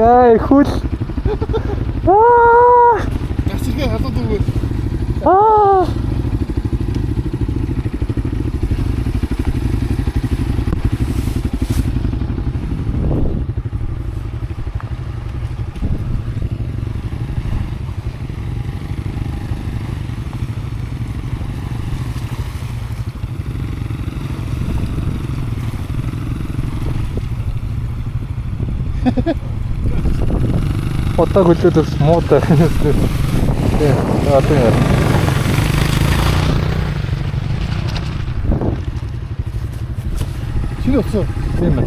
Яа хөл. Гацэрхээ халууд өгөө. Одоо хөлөөд ус муутай. Тэ одоо яа. Чиний утсан. Тийм ээ.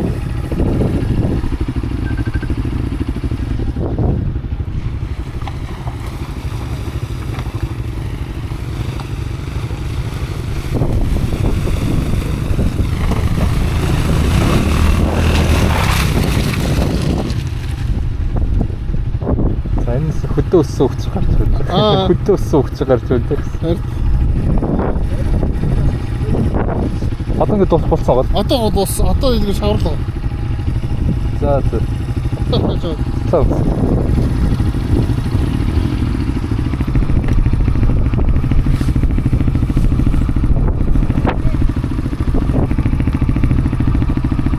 Энэс хөдөө өссөн хөвч гарч байна. Хөдөө өссөн хөвч гарч байна. Одоо ингэ дуусах болсон гол. Одоо дууссан. Одоо ингэ шаварлаа. За. За.